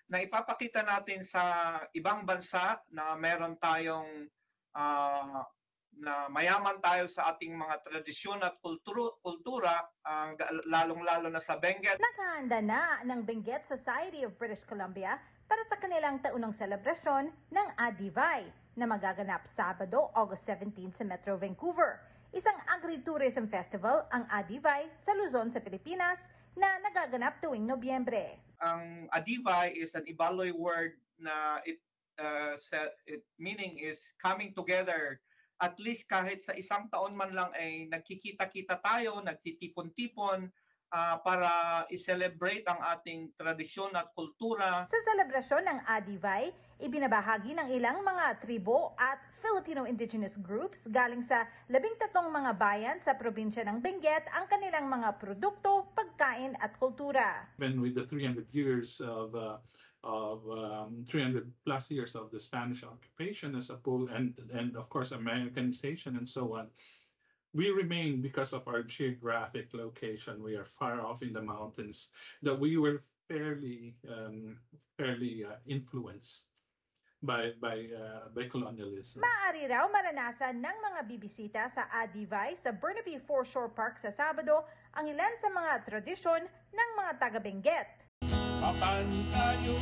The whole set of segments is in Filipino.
na ipapakita natin sa ibang bansa na meron tayong ah, na mayaman tayo sa ating mga tradisyon at kultura, lalong-lalo na sa Benguet. Nakahanda na ng Benguet Society of British Columbia para sa kanilang taunang selebrasyon ng Adivay na magaganap Sabado, August 17 sa Metro Vancouver. Isang agritourism festival ang Adivay sa Luzon sa Pilipinas na nagaganap tuwing Nobyembre. Ang Adivay is an Ibaloy word na it meaning is coming together. At least kahit sa isang taon man lang ay nagkikita-kita tayo, nagtitipon-tipon para i-celebrate ang ating tradisyon at kultura. Sa selebrasyon ng Adivay, ibinabahagi ng ilang mga tribo at Filipino indigenous groups galing sa 13 mga bayan sa probinsya ng Benguet ang kanilang mga produkto, pagkain at kultura. And with the 300 years of 300 plus years of the Spanish occupation as a whole, and of course Americanization and so on, we remain, because of our geographic location, we are far off in the mountains, that we were fairly influenced by colonialism. Maaari raw maranasan ng mga bibisita sa Adivay sa Burnaby Foreshore Park sa Sabado ang ilan sa mga tradisyon ng mga taga-Benguet. Makan tayo,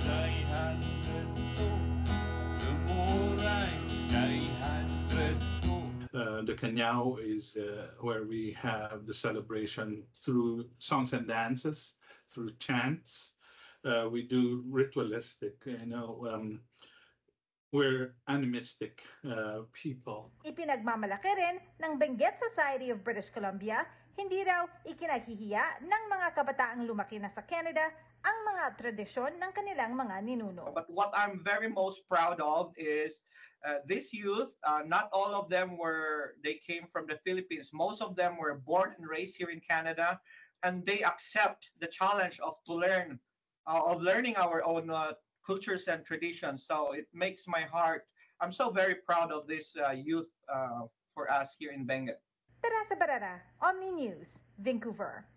dayhan reto, tumuray, dayhan reto. The Kanyao is where we have the celebration through songs and dances, through chants. We do ritualistic, we're animistic people. Ipinagmamalaki rin ng Benguet Society of British Columbia, hindi raw ikinahihiya ng mga kabataang lumaki na sa Canada ang mga tradisyon ng kanilang mga ninuno. But what I'm very most proud of is this youth. Not all of them they came from the Philippines. Most of them were born and raised here in Canada, and they accept the challenge of learning our own cultures and traditions. So it makes my heart. I'm so very proud of this youth for us here in Benguet. Teresa Barrera, Omni News, Vancouver.